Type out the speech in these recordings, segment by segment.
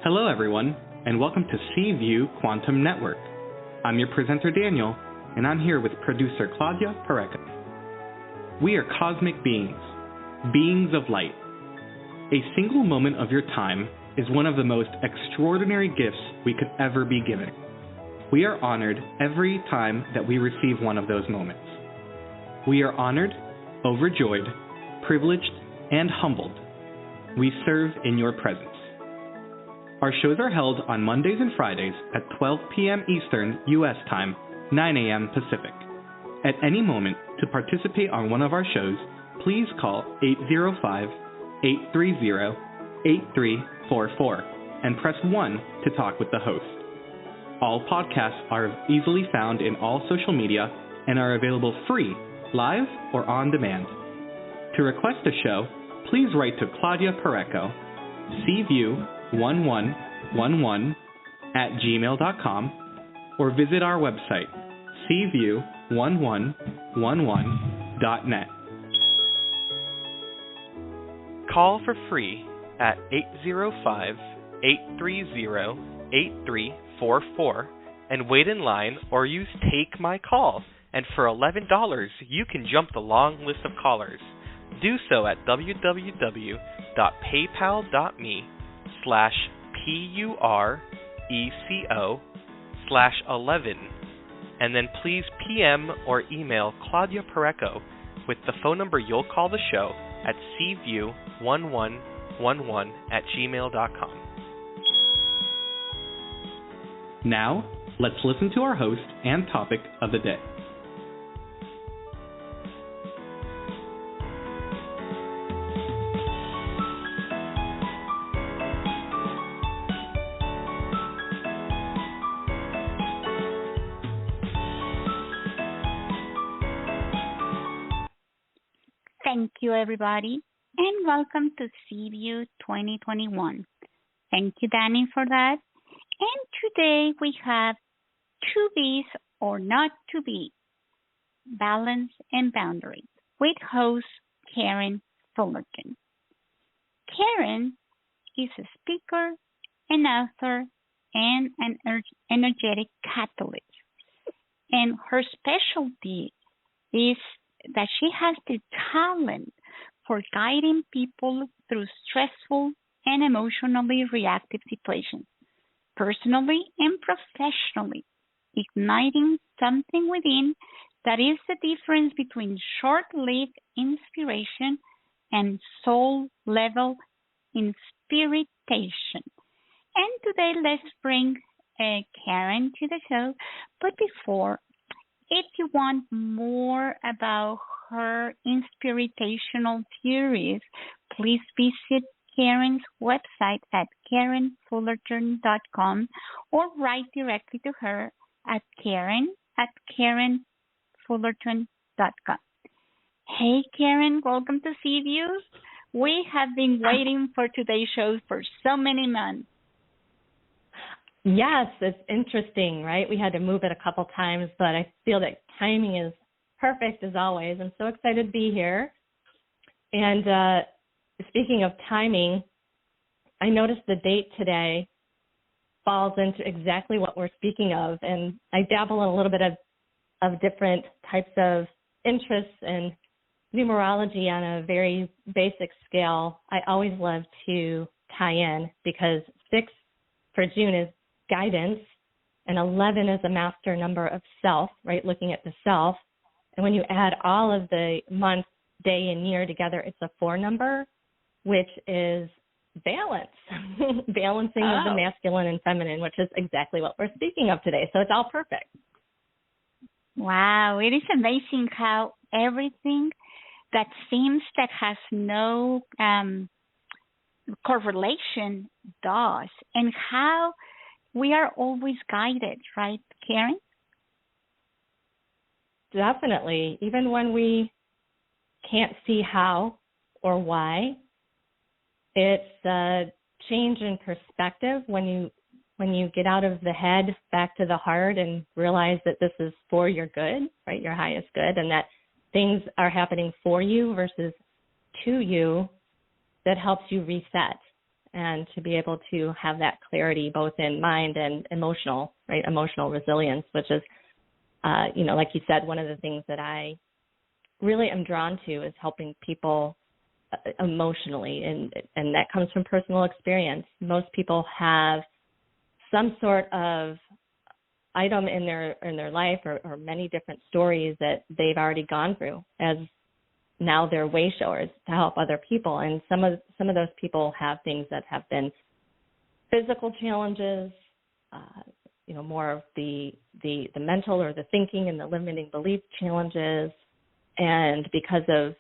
Hello, everyone, and welcome to Seaview Quantum Network. I'm your presenter, Daniel, and I'm here with producer Claudia Pareca. We are cosmic beings, beings of light. A single moment of your time is one of the most extraordinary gifts we could ever be given. We are honored every time that we receive one of those moments. We are honored, overjoyed, privileged, and humbled. We serve in your presence. Our shows are held on Mondays and Fridays at 12 p.m. Eastern U.S. time, 9 a.m. Pacific. At any moment, to participate on one of our shows, please call 805-830-8344 and press 1 to talk with the host. All podcasts are easily found in all social media and are available free, live, or on demand. To request a show, please write to Claudia Pareco, cview1111@gmail.com, or visit our website, cview1111.net. Call for free at 805-830-8344 and wait in line or use Take My Call. And for $11, you can jump the long list of callers. Do so at www.paypal.me/PURECO/11, and then please PM or email Claudia Pareco with the phone number you'll call the show at cview1111@gmail.com. Now, let's listen to our host and topic of the day. Thank you, everybody, and welcome to Seaview 2021. Thank you, Danny, for that. And today we have to be's or not to be, balance and boundaries, with host Karen Fullerton. Karen is a speaker, an author, and an energetic catalyst. And her specialty is that she has the talent for guiding people through stressful and emotionally reactive situations, personally and professionally, igniting something within that is the difference between short-lived inspiration and soul-level inspiritation. And today, let's bring Karen to the show. But before, if you want more about her InSPIRITational Series, please visit Karen's website at karenfullerton.com or write directly to her at karenfullerton.com. Hey, Karen, welcome to Seaview. We have been waiting for today's show for so many months. Yes, it's interesting, right? We had to move it a couple times, but I feel that timing is perfect as always. I'm so excited to be here. And speaking of timing, I noticed the date today falls into exactly what we're speaking of. And I dabble in a little bit of different types of interests and numerology on a very basic scale. I always love to tie in because 6 for June is guidance, and 11 is a master number of self, right, looking at the self. And when you add all of the month, day, and year together, it's a 4 number, which is balance, balancing of the masculine and feminine, which is exactly what we're speaking of today. So it's all perfect. Wow, it is amazing how everything that seems that has no correlation does, and how we are always guided, right, Karen? Definitely. Even when we can't see how or why, it's a change in perspective when you get out of the head back to the heart and realize that this is for your good, right, your highest good, and that things are happening for you versus to you, that helps you reset. and to be able to have that clarity both in mind and emotional, right? Emotional resilience, which is, like you said, one of the things that I really am drawn to is helping people emotionally, and that comes from personal experience. Most people have some sort of item in their life or many different stories that they've already gone through as now they're way showers to help other people. And some of those people have things that have been physical challenges, more of the mental or the thinking and the limiting belief challenges. And because of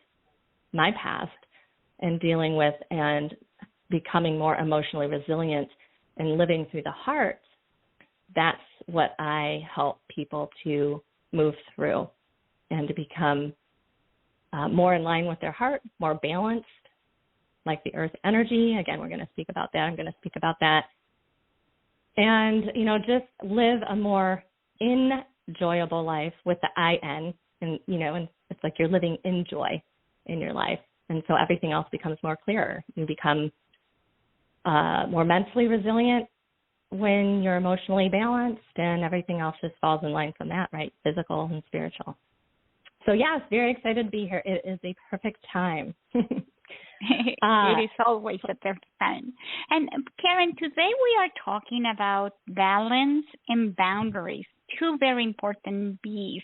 my past and dealing with and becoming more emotionally resilient and living through the heart, that's what I help people to move through and to become more in line with their heart, more balanced, like the earth energy. Again, we're going to speak about that. I'm going to speak about that. And, just live a more enjoyable life with the I-N. And it's like you're living in joy in your life. And so everything else becomes more clearer. You become more mentally resilient when you're emotionally balanced, and everything else just falls in line from that, right? Physical and spiritual. So, yes, very excited to be here. It is a perfect time. It is always a perfect time. And Karen, today we are talking about balance and boundaries, two very important B's.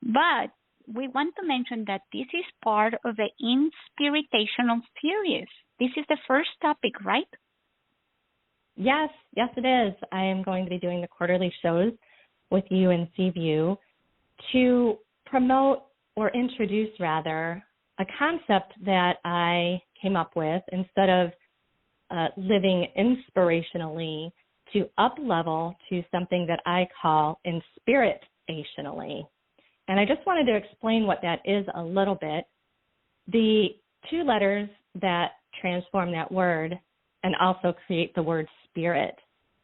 But we want to mention that this is part of the InSPIRITational Series. This is the first topic, right? Yes, it is. I am going to be doing the quarterly shows with you in Seaview to promote or introduce, rather, a concept that I came up with instead of living inspirationally to up-level to something that I call InSPIRITationally. And I just wanted to explain what that is a little bit. The two letters that transform that word and also create the word spirit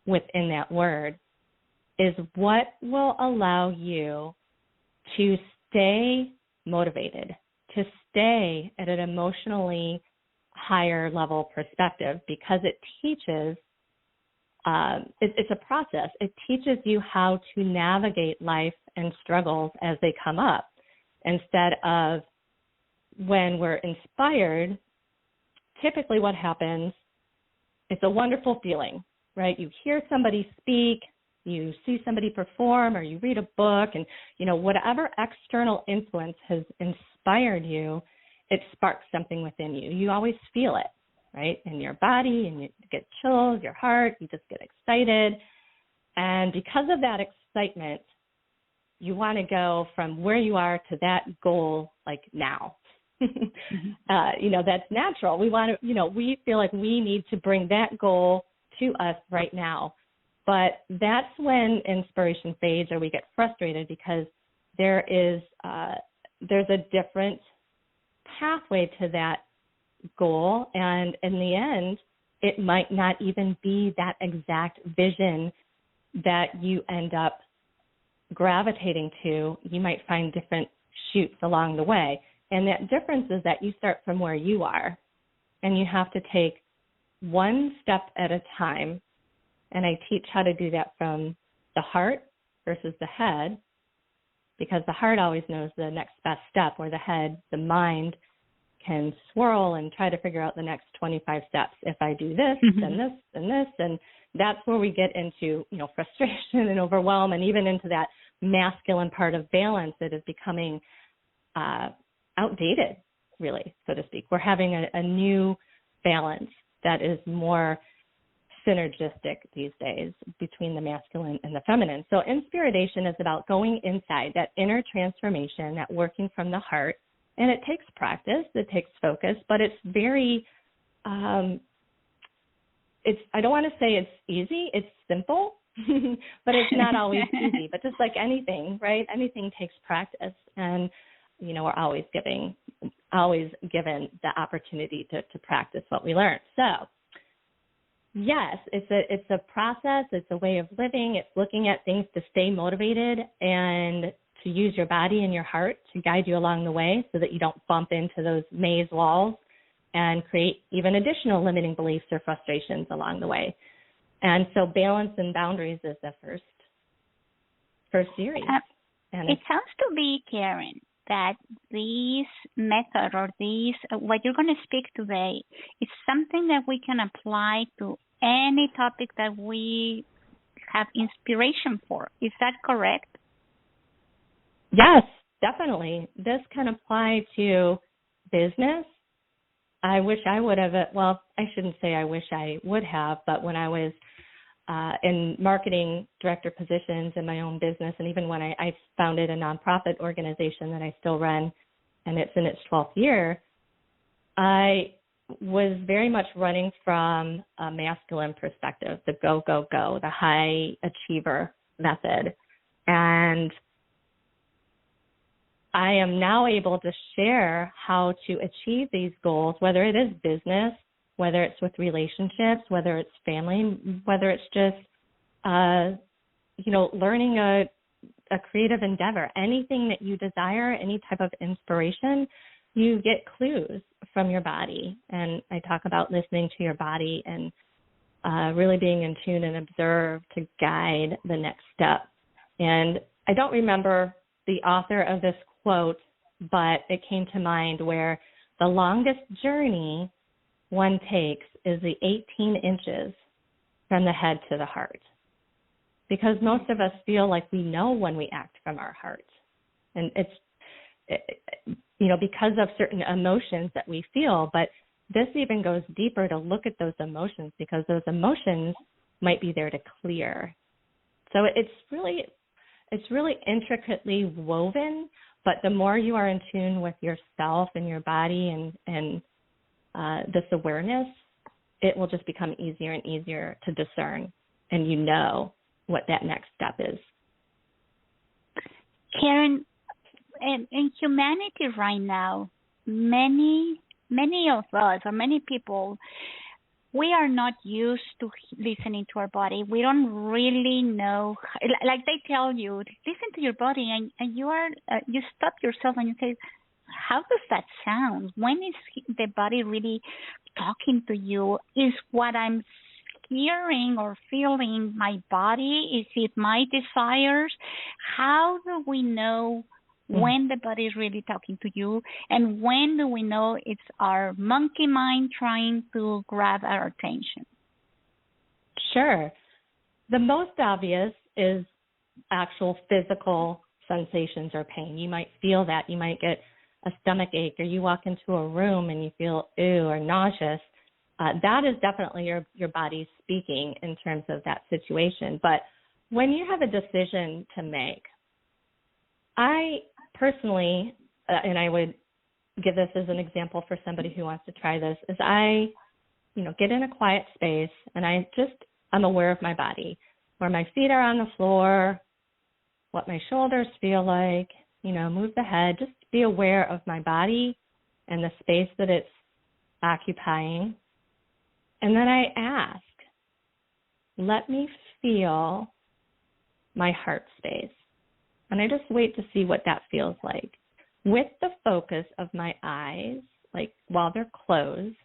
within that word is what will allow you to stay motivated, to stay at an emotionally higher level perspective, because it teaches, it's a process. It teaches you how to navigate life and struggles as they come up, instead of when we're inspired. Typically what happens, it's a wonderful feeling, right? You hear somebody speak, you see somebody perform, or you read a book, and, whatever external influence has inspired you, it sparks something within you. You always feel it, right? In your body, and you get chills, your heart, you just get excited. And because of that excitement, you want to go from where you are to that goal, like now. That's natural. We want to, we feel like we need to bring that goal to us right now. But that's when inspiration fades, or we get frustrated, because there's a different pathway to that goal. And in the end, it might not even be that exact vision that you end up gravitating to. You might find different shoots along the way. And that difference is that you start from where you are, and you have to take one step at a time. And I teach how to do that from the heart versus the head, because the heart always knows the next best step, where the head, the mind, can swirl and try to figure out the next 25 steps. If I do this, then this, then this, and that's where we get into, frustration and overwhelm, and even into that masculine part of balance that is becoming outdated, really, so to speak. We're having a new balance that is more synergistic these days between the masculine and the feminine. So InSPIRITation is about going inside, that inner transformation, that working from the heart. And it takes practice, it takes focus, but it's very, I don't want to say it's easy, it's simple, but it's not always easy. But just like anything, right? Anything takes practice. And we're always given the opportunity to practice what we learn. So, yes, it's a process. It's a way of living. It's looking at things to stay motivated and to use your body and your heart to guide you along the way, so that you don't bump into those maze walls and create even additional limiting beliefs or frustrations along the way. And so balance and boundaries is the first series. And it sounds to me, Karen, that this method or what you're going to speak today is something that we can apply to any topic that we have inspiration for. Is that correct? Yes, definitely. This can apply to business. I wish I would have, well, I shouldn't say I wish I would have, but when I was in marketing director positions in my own business, and even when I founded a nonprofit organization that I still run, and it's in its 12th year, I was very much running from a masculine perspective, the go, go, go, the high achiever method. And I am now able to share how to achieve these goals, whether it is business, whether it's with relationships, whether it's family, whether it's just, learning a creative endeavor, anything that you desire, any type of inspiration, you get clues from your body. And I talk about listening to your body and really being in tune and observe to guide the next step. And I don't remember the author of this quote, but it came to mind where the longest journey one takes is the 18 inches from the head to the heart. Because most of us feel like we know when we act from our heart. And it's, because of certain emotions that we feel, but this even goes deeper to look at those emotions because those emotions might be there to clear. So it's really intricately woven, but the more you are in tune with yourself and your body and this awareness, it will just become easier and easier to discern, and what that next step is. Karen, in humanity right now, many of us or many people, we are not used to listening to our body. We don't really know, like they tell you, listen to your body, and you stop yourself and you say, how does that sound? When is the body really talking to you? Is what I'm hearing or feeling my body? Is it my desires? How do we know when the body is really talking to you? And when do we know it's our monkey mind trying to grab our attention? Sure. The most obvious is actual physical sensations or pain. You might feel that. You might get a stomach ache, or you walk into a room and you feel or nauseous. That is definitely your body speaking in terms of that situation. But when you have a decision to make, I personally, and I would give this as an example for somebody who wants to try this, is I, get in a quiet space and I'm aware of my body, where my feet are on the floor, what my shoulders feel like, move the head, just be aware of my body and the space that it's occupying. And then I ask, let me feel my heart space. And I just wait to see what that feels like. With the focus of my eyes, like while they're closed,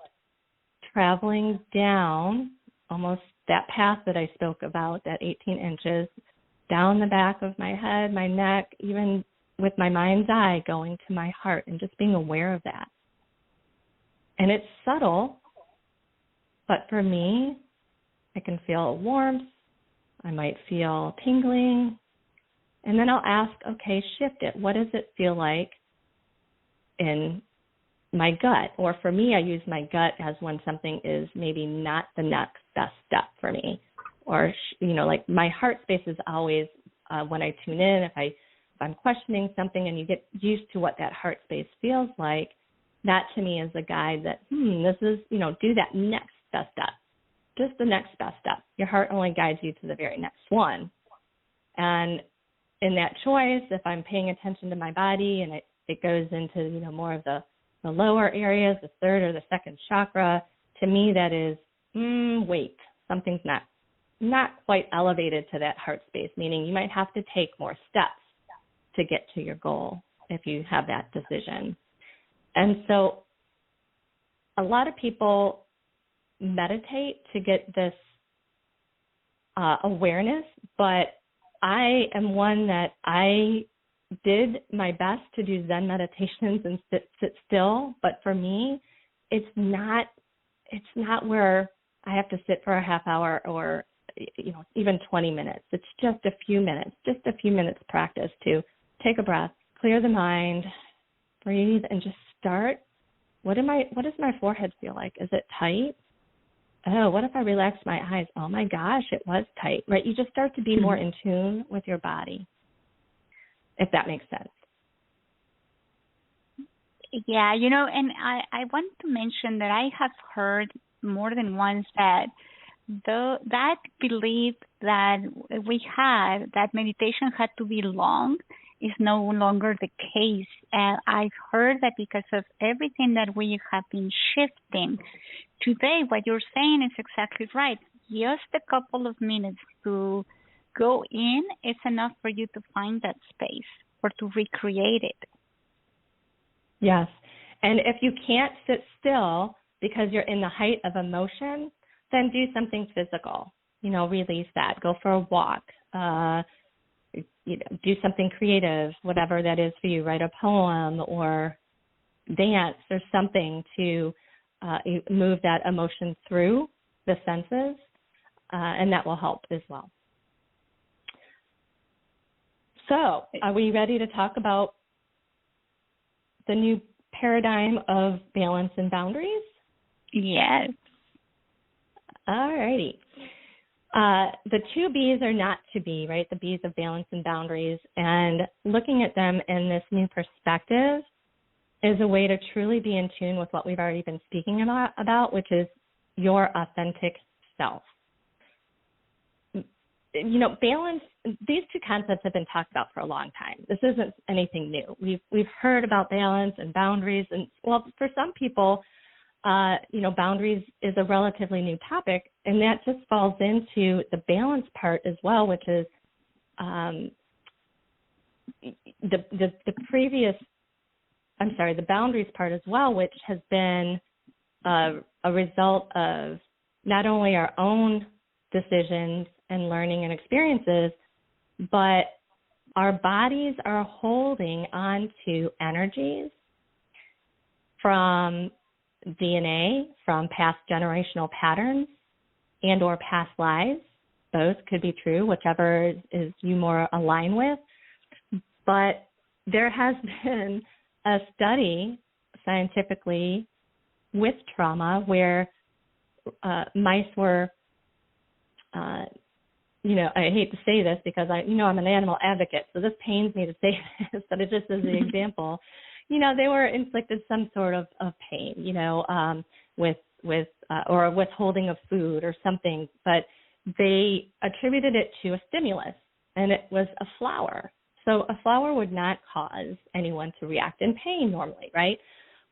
traveling down almost that path that I spoke about, that 18 inches, down the back of my head, my neck, even with my mind's eye going to my heart and just being aware of that. And it's subtle, but for me, I can feel warmth, I might feel tingling, and then I'll ask, okay, shift it. What does it feel like in my gut? Or for me, I use my gut as when something is maybe not the next best step for me. Or, like my heart space is always when I tune in, if I'm questioning something and you get used to what that heart space feels like, that to me is a guide that, this is, do that next best step, just the next best step. Your heart only guides you to the very next one. And in that choice, if I'm paying attention to my body and it goes into, more of the lower areas, the third or the second chakra, to me that is, wait, something's not quite elevated to that heart space, meaning you might have to take more steps to get to your goal if you have that decision. And so a lot of people meditate to get this awareness, but I am one that I did my best to do Zen meditations and sit still, but for me, it's not where I have to sit for a half hour or even 20 minutes. It's just a few minutes practice to take a breath, clear the mind, breathe, and just start. What does my forehead feel like? Is it tight? Oh, what if I relax my eyes? Oh my gosh, it was tight, right? You just start to be more in tune with your body, if that makes sense. Yeah, and I want to mention that I have heard more than once that that belief that we had, that meditation had to be long, is no longer the case. And I've heard that because of everything that we have been shifting today, what you're saying is exactly right. Just a couple of minutes to go in is enough for you to find that space or to recreate it. Yes. And if you can't sit still because you're in the height of emotion, then do something physical. Release that. Go for a walk. Do something creative, whatever that is for you. Write a poem or dance or something to move that emotion through the senses, and that will help as well. So, are we ready to talk about the new paradigm of balance and boundaries? Yes. All righty. The two B's are not to be, right? The B's of balance and boundaries. And looking at them in this new perspective is a way to truly be in tune with what we've already been speaking about, which is your authentic self. Balance, these two concepts have been talked about for a long time. This isn't anything new. We've heard about balance and boundaries, and well, for some people, boundaries is a relatively new topic, and that just falls into the balance part as well, which is the boundaries part as well, which has been a result of not only our own decisions and learning and experiences, but our bodies are holding on to energies from DNA, from past generational patterns and or past lives. Both could be true, whichever is you more align with. But there has been a study scientifically with trauma where mice were, I hate to say this because I'm an animal advocate, so this pains me to say this, but it just as an example. They were inflicted some sort of pain, with or withholding of food or something, but they attributed it to a stimulus, and it was a flower. So a flower would not cause anyone to react in pain normally, right?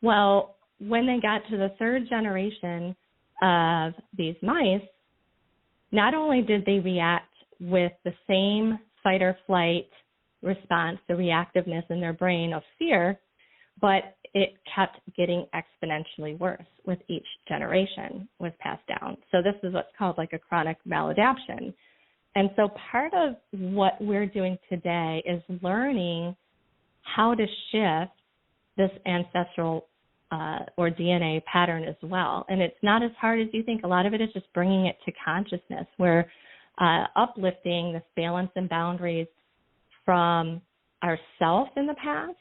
Well, when they got to the third generation of these mice, not only did they react with the same fight or flight response, the reactiveness in their brain of fear, but it kept getting exponentially worse with each generation was passed down. So this is what's called like a chronic maladaptation. And so part of what we're doing today is learning how to shift this ancestral or DNA pattern as well. And it's not as hard as you think. A lot of it is just bringing it to consciousness. We're uplifting this balance and boundaries from ourself in the past,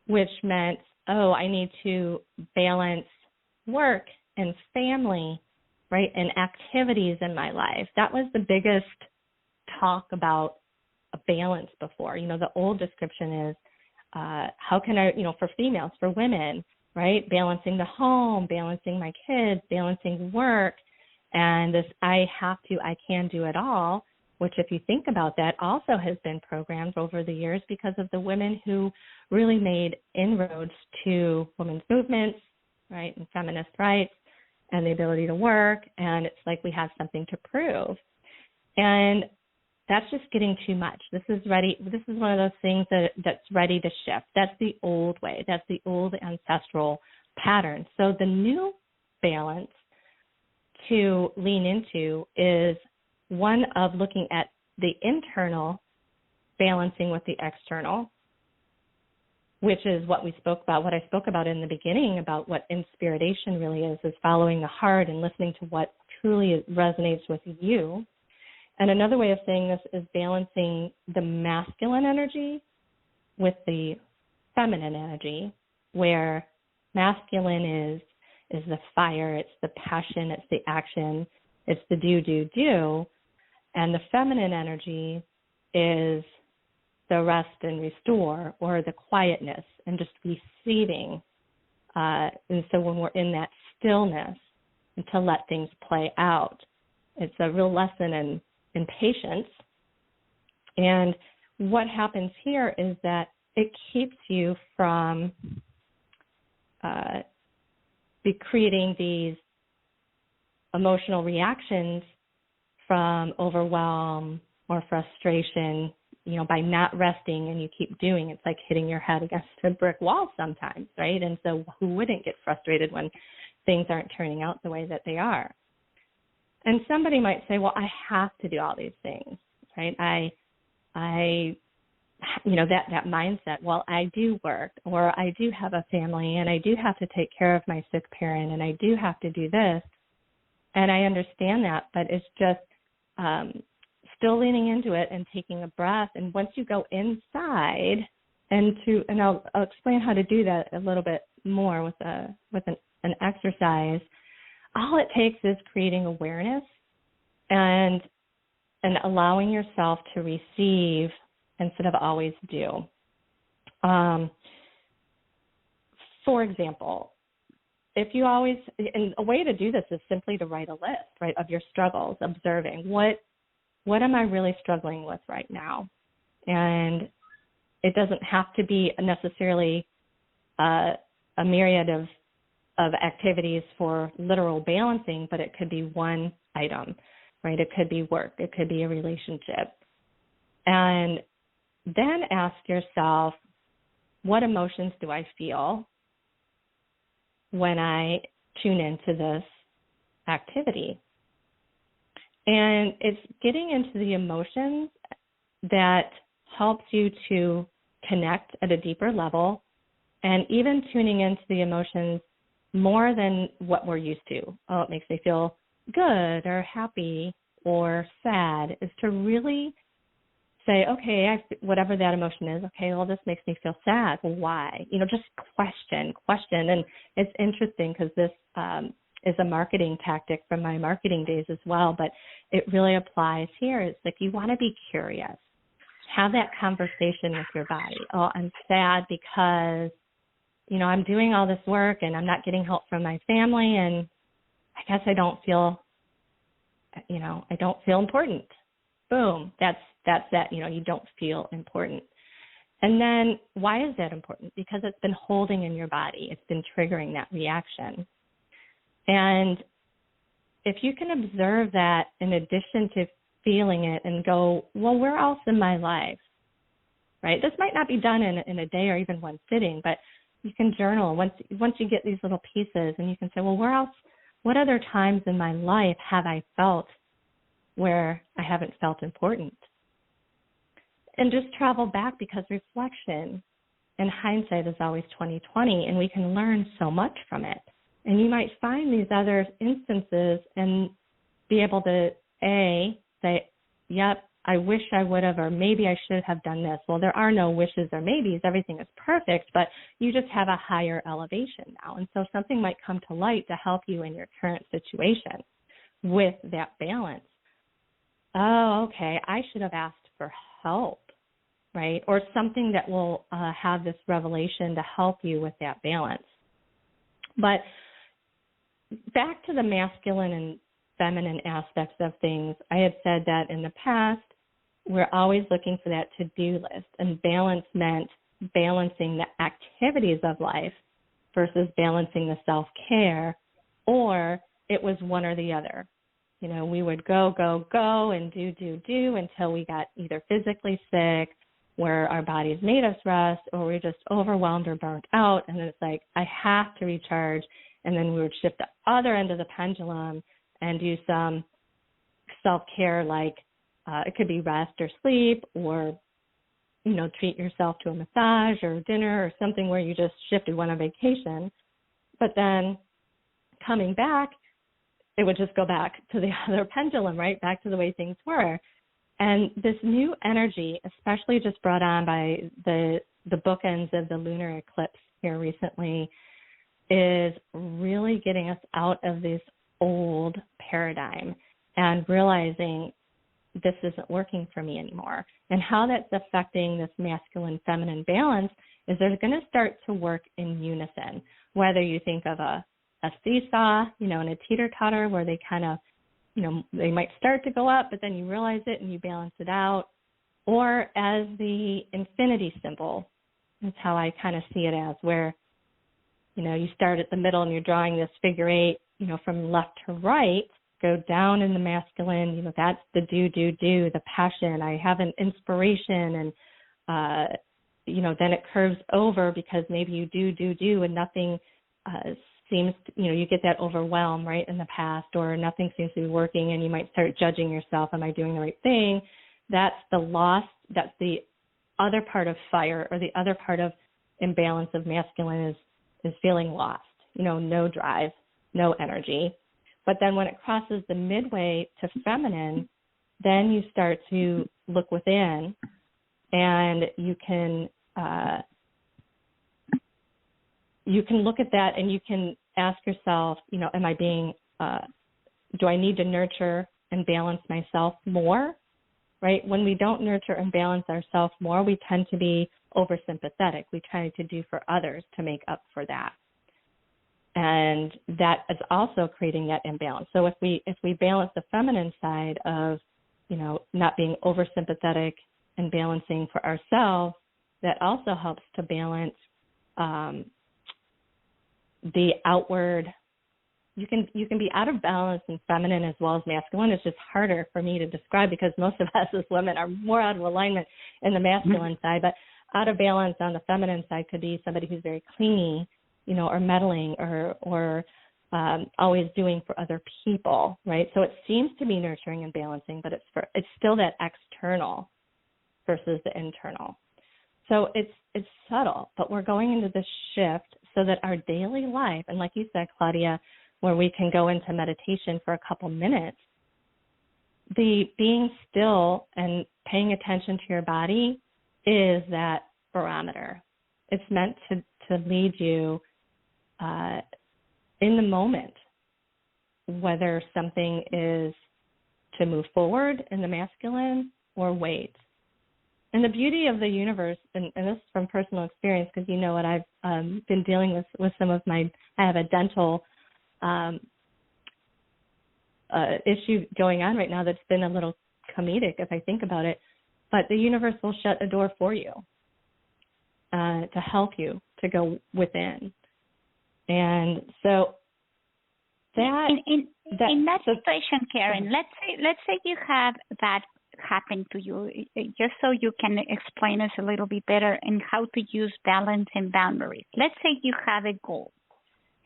which meant, I need to balance work and family, right, and activities in my life. That was the biggest talk about a balance before. The old description is how can I, for females, for women, right, balancing the home, balancing my kids, balancing work, and this I can do it all, which if you think about that also has been programmed over the years because of the women who really made inroads to women's movements, right, and feminist rights and the ability to work, and it's like we have something to prove. And that's just getting too much. This is one of those things that's ready to shift. That's the old way. That's the old ancestral pattern. So the new balance to lean into is one of looking at the internal balancing with the external, which is what we spoke about, what I spoke about in the beginning about what InSPIRITation really is following the heart and listening to what truly resonates with you. And another way of saying this is balancing the masculine energy with the feminine energy, where masculine is the fire, it's the passion, it's the action, it's the do, and the feminine energy is the rest and restore, or the quietness and just receiving. And so when we're in that stillness and to let things play out, it's a real lesson in patience. And what happens here is that it keeps you from creating these emotional reactions from overwhelm or frustration, by not resting and you keep doing. It's like hitting your head against a brick wall sometimes, right? And so who wouldn't get frustrated when things aren't turning out the way that they are? And somebody might say, well, I have to do all these things, right? That mindset, well, I do work, or I do have a family, and I do have to take care of my sick parent, and I do have to do this. And I understand that, but it's just still leaning into it and taking a breath. And once you go inside, and I'll explain how to do that a little bit more with an exercise. All it takes is creating awareness and allowing yourself to receive instead of always do. For example, if you always, and a way to do this is simply to write a list, right, of your struggles, observing what am I really struggling with right now? And it doesn't have to be necessarily a myriad of activities for literal balancing, but it could be one item, right? It could be work. It could be a relationship. And then ask yourself, what emotions do I feel when I tune into this activity? And it's getting into the emotions that helps you to connect at a deeper level, and even tuning into the emotions more than what we're used to. Oh, it makes me feel good or happy or sad, is to really say, okay, whatever that emotion is, okay, well, this makes me feel sad. Well, why? Just question. And it's interesting because this is a marketing tactic from my marketing days as well, but it really applies here. It's like you want to be curious. Have that conversation with your body. Oh, I'm sad because, I'm doing all this work and I'm not getting help from my family, and I guess I don't feel important. Boom. That's that. You don't feel important. And then why is that important? Because it's been holding in your body. It's been triggering that reaction. And if you can observe that in addition to feeling it and go, well, where else in my life, right? This might not be done in a day or even one sitting, but you can journal once you get these little pieces, and you can say, well, where else, what other times in my life have I felt where I haven't felt important? And just travel back, because reflection and hindsight is always 20/20, and we can learn so much from it. And you might find these other instances and be able to, say, yep, I wish I would have, or maybe I should have done this. Well, there are no wishes or maybes. Everything is perfect, but you just have a higher elevation now. And so something might come to light to help you in your current situation with that balance. Oh, okay, I should have asked for help, right? Or something that will have this revelation to help you with that balance. But back to the masculine and feminine aspects of things, I had said that in the past, we're always looking for that to-do list, and balance meant balancing the activities of life versus balancing the self-care, or it was one or the other. We would go, and do until we got either physically sick where our bodies made us rest, or we're just overwhelmed or burnt out, and then it's like, I have to recharge, and then we would shift the other end of the pendulum and do some self-care, like it could be rest or sleep, or treat yourself to a massage or dinner or something where you just shifted, went on vacation. But then coming back, it would just go back to the other pendulum, right? Back to the way things were. And this new energy, especially just brought on by the bookends of the lunar eclipse here recently, is really getting us out of this old paradigm and realizing this isn't working for me anymore. And how that's affecting this masculine-feminine balance is they're going to start to work in unison, whether you think of a seesaw, and a teeter-totter where they kind of, they might start to go up, but then you realize it and you balance it out, or as the infinity symbol. That's how I kind of see it as, where, you start at the middle and you're drawing this figure eight, from left to right, go down in the masculine, that's the do, the passion. I have an inspiration, and, then it curves over because maybe you do, and nothing seems, you get that overwhelm, right, in the past, or nothing seems to be working, and you might start judging yourself. Am I doing the right thing? That's the loss. That's the other part of fire, or the other part of imbalance of masculine is feeling lost, no drive, no energy. But then when it crosses the midway to feminine, then you start to look within, and you can look at that, and you can ask yourself, am I being, do I need to nurture and balance myself more, right? When we don't nurture and balance ourselves more, we tend to be oversympathetic. We try to do for others to make up for that. And that is also creating that imbalance. So if we balance the feminine side of, not being oversympathetic and balancing for ourselves, that also helps to balance the outward. You can be out of balance in feminine as well as masculine. It's just harder for me to describe because most of us as women are more out of alignment in the masculine side, but out of balance on the feminine side could be somebody who's very clingy, or meddling, or always doing for other people, right? So it seems to be nurturing and balancing, but it's still that external versus the internal. So it's subtle, but we're going into this shift so that our daily life, and like you said, Claudia, where we can go into meditation for a couple minutes, the being still and paying attention to your body is that barometer. It's meant to lead you in the moment, whether something is to move forward in the masculine or wait. And the beauty of the universe, and this is from personal experience, because you know what, I've been dealing with some of I have a dental issue going on right now that's been a little comedic if I think about it, but the universe will shut a door for you to help you to go within. And so that in that situation, Karen, let's say you have that happen to you, just so you can explain us a little bit better and how to use balance and boundaries. Let's say you have a goal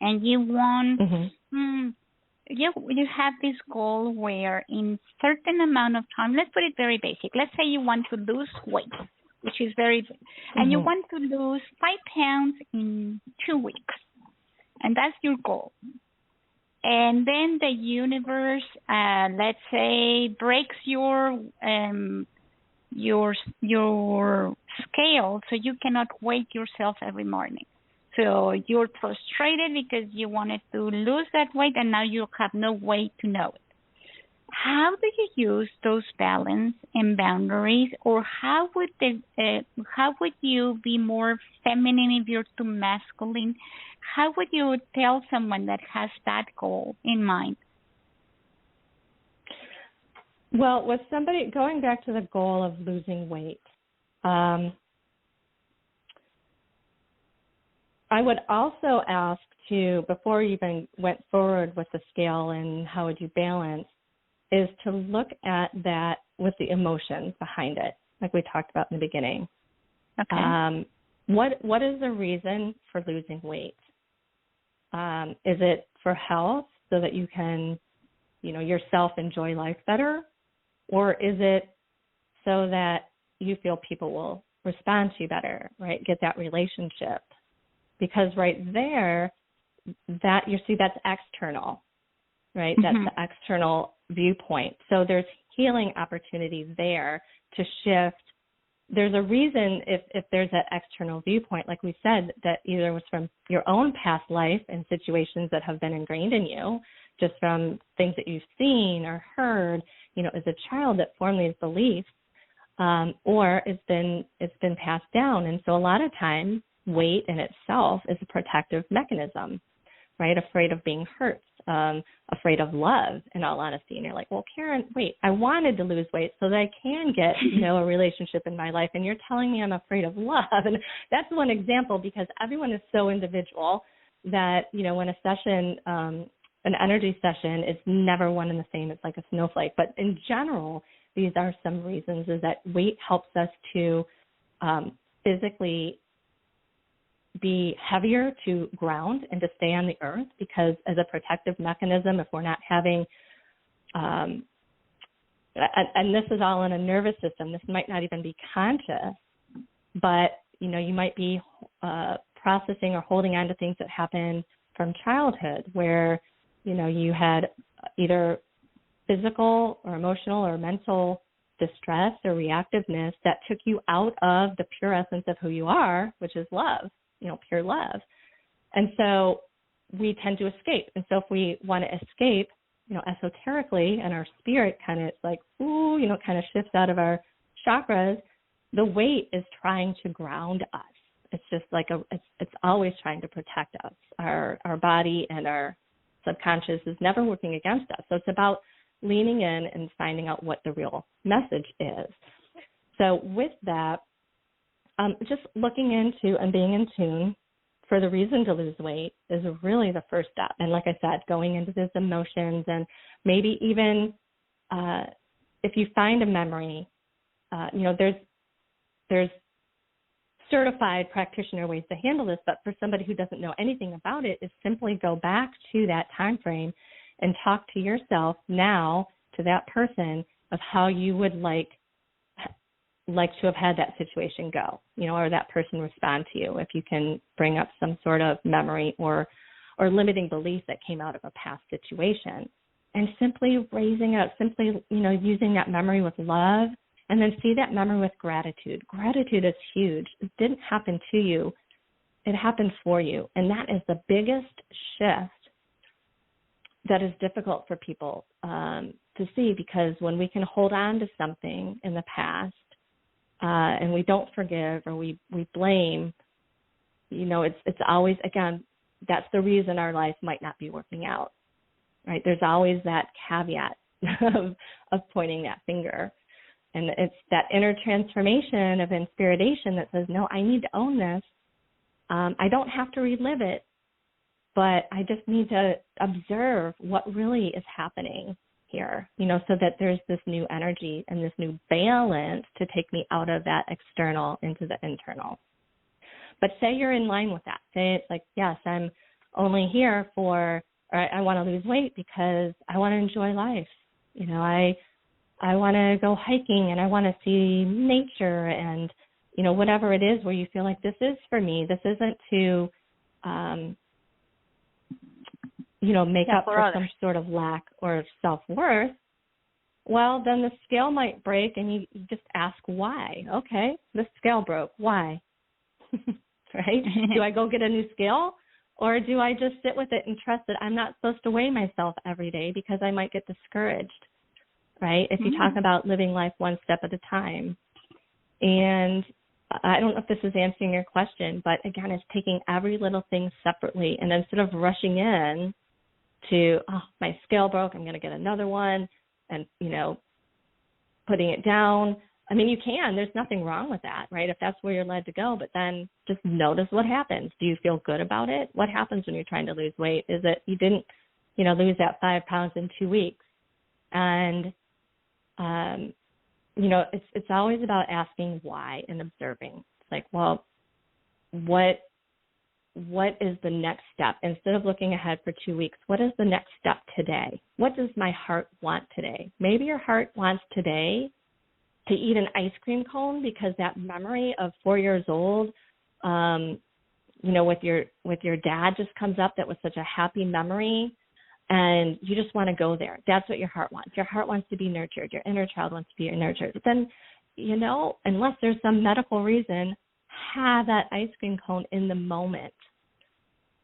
and you want, you have this goal where in certain amount of time, let's put it very basic. Let's say you want to lose weight, which is very, and you want to lose 5 pounds in 2 weeks, and that's your goal. And then the universe, let's say, breaks your scale, so you cannot weigh yourself every morning. So you're frustrated because you wanted to lose that weight, and now you have no way to know it. How do you use those balance and boundaries, or how would you be more feminine if you're too masculine? How would you tell someone that has that goal in mind? Well, with somebody, going back to the goal of losing weight, I would also ask to, before you even went forward with the scale and how would you balance, is to look at that with the emotions behind it, like we talked about in the beginning. Okay. What is the reason for losing weight? Is it for health so that you can, yourself enjoy life better? Or is it so that you feel people will respond to you better, right? Get that relationship. Because right there, that's external, right? That's the external viewpoint. So there's healing opportunities there to shift. There's a reason if there's that external viewpoint, like we said, that either was from your own past life and situations that have been ingrained in you, just from things that you've seen or heard, as a child that formed these beliefs, or it's been passed down. And so a lot of times, weight in itself is a protective mechanism, right? Afraid of being hurt, afraid of love, in all honesty. And you're like, well, Karen, wait, I wanted to lose weight so that I can get, a relationship in my life. And you're telling me I'm afraid of love. And that's one example, because everyone is so individual that, when a session, an energy session, is never one and the same. It's like a snowflake. But in general, these are some reasons, is that weight helps us to physically be heavier to ground and to stay on the earth, because as a protective mechanism, if we're not having, and this is all in a nervous system, this might not even be conscious, but, you might be processing or holding on to things that happened from childhood where, you had either physical or emotional or mental distress or reactiveness that took you out of the pure essence of who you are, which is love. Pure love. And so we tend to escape. And so if we want to escape, esoterically, and our spirit kind of kind of shifts out of our chakras, the weight is trying to ground us. It's just like it's always trying to protect us. Our body and our subconscious is never working against us. So it's about leaning in and finding out what the real message is. So with that, just looking into and being in tune for the reason to lose weight is really the first step. And like I said, going into those emotions, and maybe even if you find a memory, there's certified practitioner ways to handle this, but for somebody who doesn't know anything about it, is simply go back to that time frame and talk to yourself now, to that person, of how you would like to have had that situation go, or that person respond to you, if you can bring up some sort of memory or limiting belief that came out of a past situation, and simply raising it up, simply, using that memory with love, and then see that memory with gratitude. Gratitude is huge. It didn't happen to you. It happened for you. And that is the biggest shift that is difficult for people to see, because when we can hold on to something in the past, and we don't forgive, or we blame, it's always, again, that's the reason our life might not be working out, right? There's always that caveat of pointing that finger. And it's that inner transformation of inspiration that says, no, I need to own this. I don't have to relive it, but I just need to observe what really is happening here, so that there's this new energy and this new balance to take me out of that external into the internal. But say you're in line with that. Say it's like, yes, I'm only here or I want to lose weight because I want to enjoy life. I want to go hiking and I want to see nature and, whatever it is where you feel like this is for me. This isn't to, make up for some sort of lack or self-worth. Well, then the scale might break and you just ask why. Okay, the scale broke. Why? Right? Do I go get a new scale? Or do I just sit with it and trust that I'm not supposed to weigh myself every day because I might get discouraged? Right? If you talk about living life one step at a time. And I don't know if this is answering your question, but again, it's taking every little thing separately, and instead of rushing in to, my scale broke, I'm going to get another one, and, putting it down. I mean, you can. There's nothing wrong with that, right? If that's where you're led to go, but then just notice what happens. Do you feel good about it? What happens when you're trying to lose weight? Is it you didn't, lose that 5 pounds in 2 weeks? And it's always about asking why and observing. like, well, what is the next step? Instead of looking ahead for 2 weeks, what is the next step today? What does my heart want today? Maybe your heart wants today to eat an ice cream cone because that memory of 4 years old, with your dad just comes up. That was such a happy memory, and you just want to go there. That's what your heart wants. Your heart wants to be nurtured. Your inner child wants to be nurtured. But then, unless there's some medical reason, have that ice cream cone in the moment.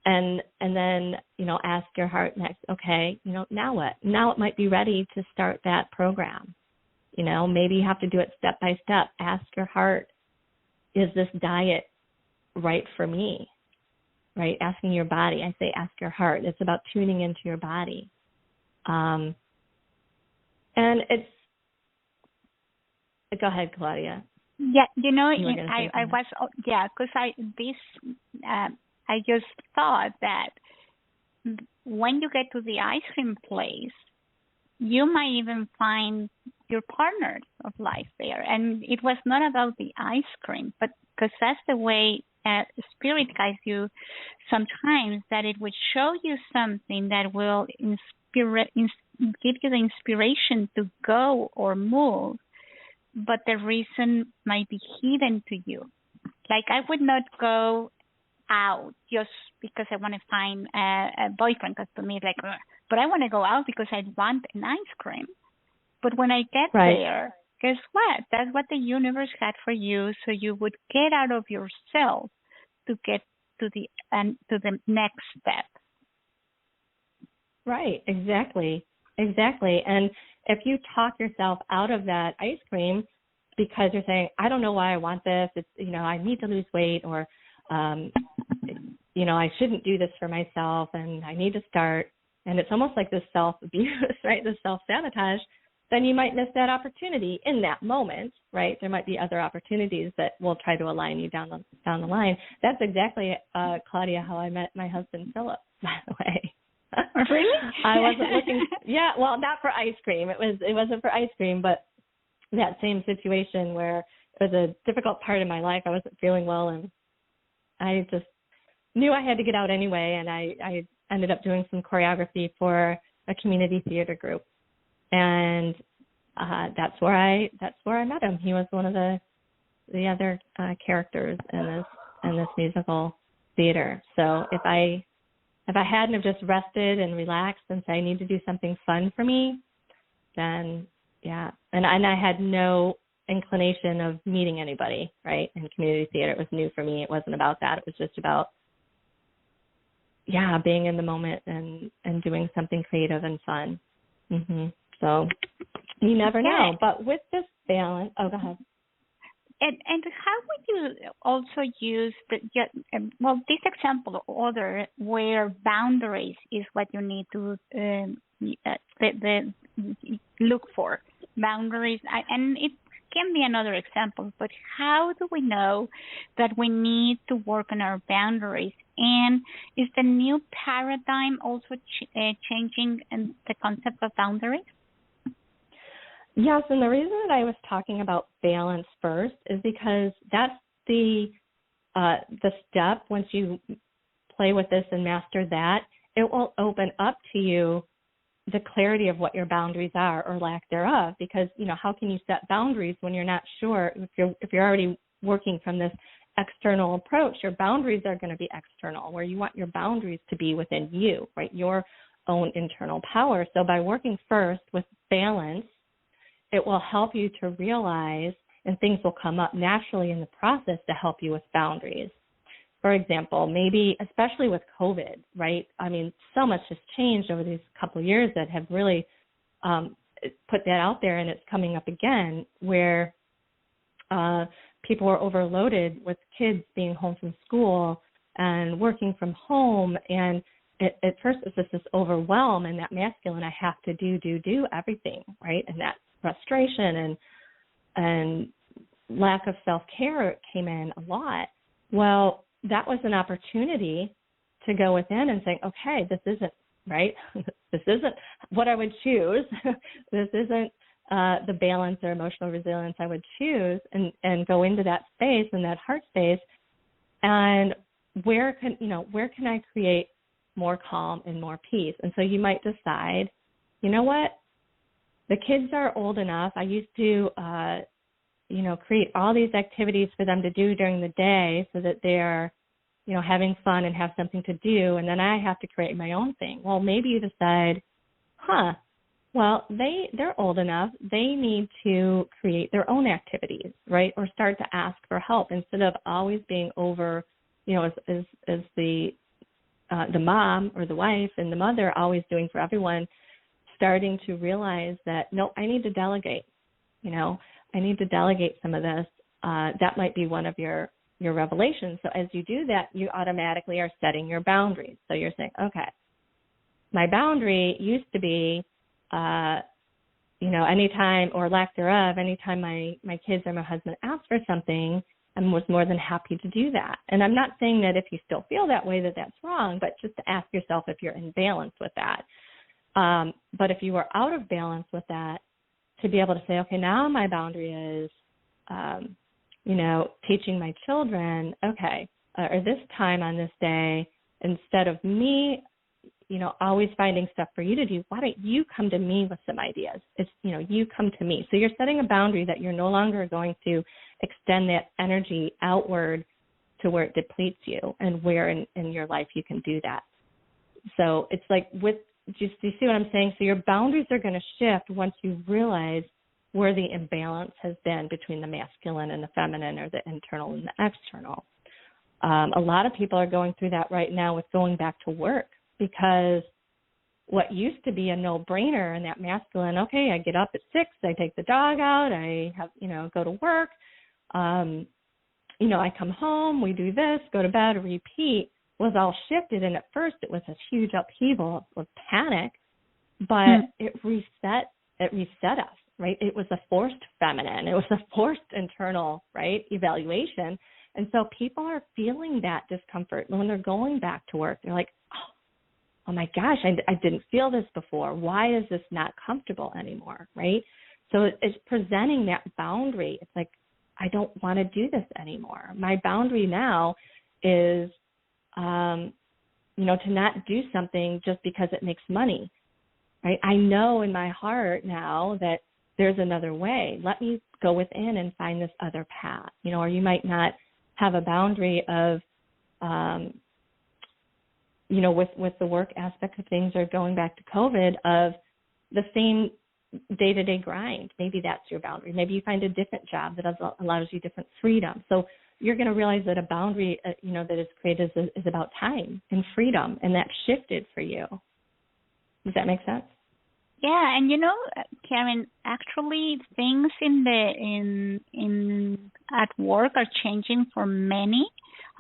And then, ask your heart next, okay, now what? Now it might be ready to start that program. Maybe you have to do it step by step. Ask your heart, is this diet right for me? Right? Asking your body. I say ask your heart. It's about tuning into your body. And it's, go ahead, Claudia. Yeah, I just thought that when you get to the ice cream place, you might even find your partner of life there. And it was not about the ice cream, but because that's the way Spirit guides you sometimes, that it would show you something that will give you the inspiration to go or move, but the reason might be hidden to you. Like, I would not go out just because I want to find a boyfriend, because to me it's like, ugh. But I want to go out because I want an ice cream. But when I get there, guess what? That's what the universe had for you, so you would get out of yourself to get to the next step. Right, exactly. And if you talk yourself out of that ice cream because you're saying, I don't know why I want this, it's, I need to lose weight, or I shouldn't do this for myself, and I need to start, and it's almost like this self-abuse, right, this self-sabotage, then you might miss that opportunity in that moment, right? There might be other opportunities that will try to align you down the line. That's exactly, Claudia, how I met my husband, Philip, by the way. Really? I wasn't looking, well, not for ice cream. It wasn't for ice cream, but that same situation where it was a difficult part of my life. I wasn't feeling well, and I just knew I had to get out anyway, and I ended up doing some choreography for a community theater group. And that's where I met him. He was one of the other characters in this musical theater. So if I hadn't have just rested and relaxed and said I need to do something fun for me, then and I had no inclination of meeting anybody, right? In community theater, it was new for me. It wasn't about that. It was just about being in the moment and doing something creative and fun. Mm-hmm. So you never know. But with this balance, go ahead. And how would you also use this example or other where boundaries is what you need to look for? Boundaries, and it can be another example, but how do we know that we need to work on our boundaries? And is the new paradigm also changing in the concept of boundaries? Yes, and the reason that I was talking about balance first is because that's the step. Once you play with this and master that, it will open up to you the clarity of what your boundaries are or lack thereof. Because how can you set boundaries when you're not sure? If you're already working from this external approach, your boundaries are going to be external, where you want your boundaries to be within you, right? Your own internal power. So by working first with balance, it will help you to realize, and things will come up naturally in the process to help you with boundaries. For example, maybe, especially with COVID, right? I mean, so much has changed over these couple of years that have really put that out there, and it's coming up again, where people are overloaded with kids being home from school and working from home, and at first it's just this overwhelm and that masculine, I have to do everything, right? And that frustration and lack of self-care came in a lot. Well, that was an opportunity to go within and say, okay, this isn't right. This isn't what I would choose. This isn't the balance or emotional resilience I would choose, and go into that space and that heart space, and where can I create more calm and more peace? And so you might decide, you know what, the kids are old enough. I used to create all these activities for them to do during the day so that they're having fun and have something to do, and then I have to create my own thing. Well, maybe you decide, well, they're old enough, they need to create their own activities, right? Or start to ask for help instead of always being over, as the mom or the wife and the mother always doing for everyone, starting to realize that, no, I need to delegate. I need to delegate some of this. That might be one of your revelations. So as you do that, you automatically are setting your boundaries. So you're saying, okay, my boundary used to be, anytime, or lack thereof, anytime my kids or my husband asked for something, I was more than happy to do that. And I'm not saying that if you still feel that way that that's wrong, but just to ask yourself if you're in balance with that. But if you are out of balance with that, to be able to say, okay, now my boundary is, teaching my children, okay, or this time on this day, instead of me, always finding stuff for you to do, why don't you come to me with some ideas? It's, you come to me. So you're setting a boundary that you're no longer going to extend that energy outward to where it depletes you, and where in your life you can do that. So it's like do you see what I'm saying? So your boundaries are going to shift once you realize where the imbalance has been between the masculine and the feminine, or the internal and the external. A lot of people are going through that right now with going back to work, because what used to be a no-brainer in that masculine, okay, I get up at 6, I take the dog out, I have, go to work, I come home, we do this, go to bed, repeat, was all shifted. And at first it was a huge upheaval of panic, but it reset us, right? It was a forced feminine. It was a forced internal, right, evaluation. And so people are feeling that discomfort when they're going back to work. They're like, oh my gosh, I didn't feel this before. Why is this not comfortable anymore, right? So it's presenting that boundary. It's like, I don't want to do this anymore. My boundary now is, to not do something just because it makes money, right? I know in my heart now that there's another way. Let me go within and find this other path, or you might not have a boundary of, with the work aspect of things, or going back to COVID, of the same day-to-day grind. Maybe that's your boundary. Maybe you find a different job that allows you different freedom. So you're going to realize that a boundary, that is created is about time and freedom, and that shifted for you. Does that make sense? Yeah, and Karen, actually things in at work are changing for many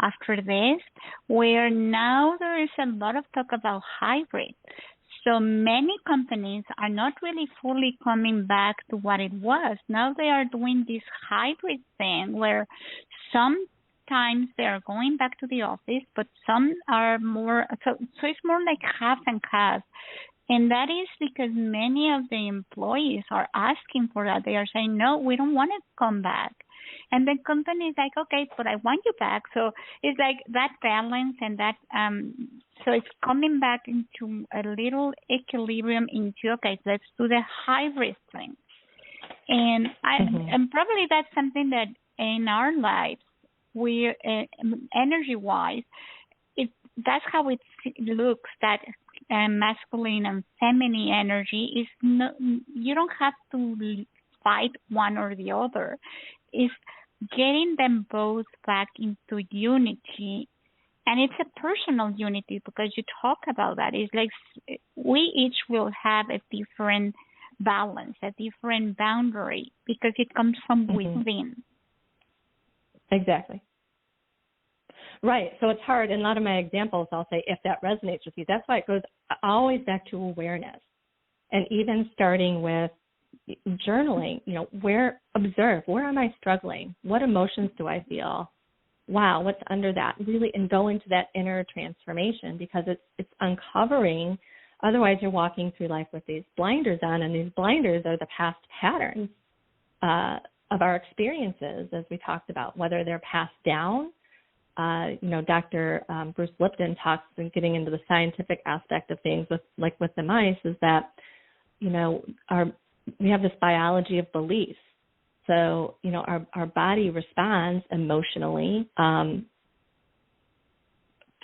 after this, where now there is a lot of talk about hybrid. So many companies are not really fully coming back to what it was. Now they are doing this hybrid thing where sometimes they are going back to the office, but some are more, so it's more like half and half. And that is because many of the employees are asking for that. They are saying, no, we don't want to come back. And the company is like, okay, but I want you back. So it's like that balance, and that, so it's coming back into a little equilibrium into, okay, let's do the hybrid thing. And and probably that's something that in our lives, we energy-wise, that's how it looks, that masculine and feminine energy is no, you don't have to fight one or the other. It's getting them both back into unity, and it's a personal unity, because you talk about that. It's like we each will have a different balance, a different boundary, because it comes from within. Exactly. Right. So it's hard. In a lot of my examples, I'll say, if that resonates with you, that's why it goes always back to awareness. And even starting with journaling, observe, where am I struggling? What emotions do I feel? Wow, what's under that? Really, and go into that inner transformation, because it's uncovering Otherwise, you're walking through life with these blinders on, and these blinders are the past patterns of our experiences, as we talked about, whether they're passed down. Dr. Bruce Lipton talks, and getting into the scientific aspect of things with the mice, is that, we have this biology of beliefs. So, our body responds emotionally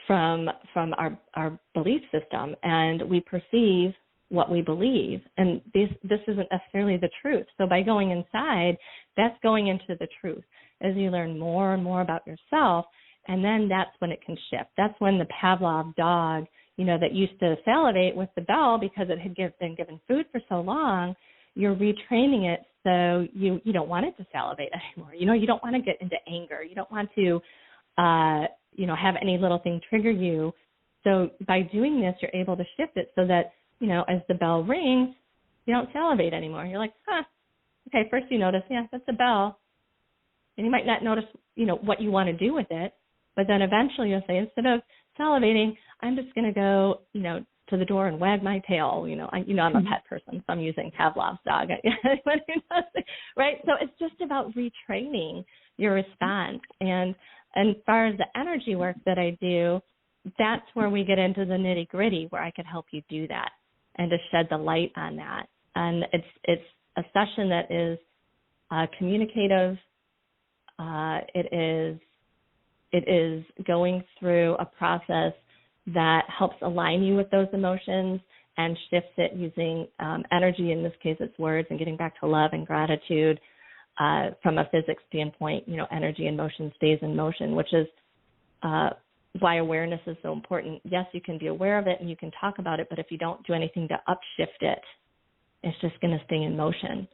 from our belief system, and we perceive what we believe. And this isn't necessarily the truth. So by going inside, that's going into the truth. As you learn more and more about yourself, and then that's when it can shift. That's when the Pavlov dog, that used to salivate with the bell because it had been given food for so long, you're retraining it so you don't want it to salivate anymore. You don't want to get into anger. You don't want to, have any little thing trigger you. So by doing this, you're able to shift it so that, as the bell rings, you don't salivate anymore. You're like, okay, first you notice, that's a bell. And you might not notice, what you want to do with it. But then eventually you'll say, instead of salivating, I'm just going to go, to the door and wag my tail. I'm a pet person, so I'm using Pavlov's dog. Right? So it's just about retraining your response. And as far as the energy work that I do, that's where we get into the nitty gritty, where I could help you do that and to shed the light on that. And it's a session that is communicative. It is going through a process that helps align you with those emotions and shifts it using energy. In this case, it's words, and getting back to love and gratitude. From a physics standpoint, energy in motion stays in motion, which is why awareness is so important. Yes, you can be aware of it and you can talk about it, but if you don't do anything to upshift it, it's just going to stay in motion.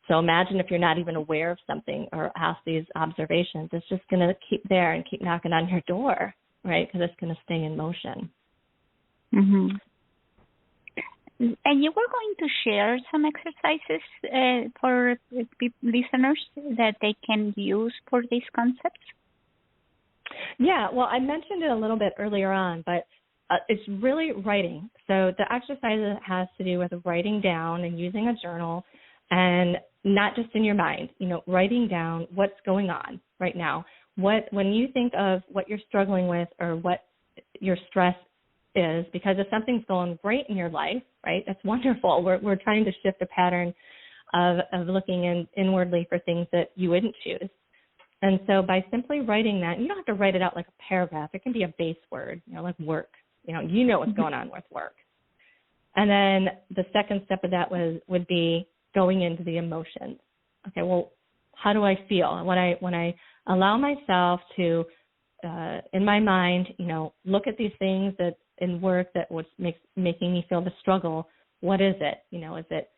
So imagine if you're not even aware of something or ask these observations, it's just going to keep there and keep knocking on your door, right? Because it's going to stay in motion. Mm-hmm. And you were going to share some exercises for listeners that they can use for these concepts? Yeah, well, I mentioned it a little bit earlier on, but it's really writing. So the exercise has to do with writing down and using a journal, and not just in your mind, writing down what's going on right now. When you think of what you're struggling with or what your stress is, because if something's going great in your life, right, that's wonderful. We're trying to shift a pattern of looking inwardly for things that you wouldn't choose. And so by simply writing that, you don't have to write it out like a paragraph. It can be a base word, like work. You know what's going on with work. And then the second step of that would be going into the emotions. Okay, well, how do I feel? When I allow myself to, in my mind, look at these things that in work that was making me feel the struggle, what is it? Is it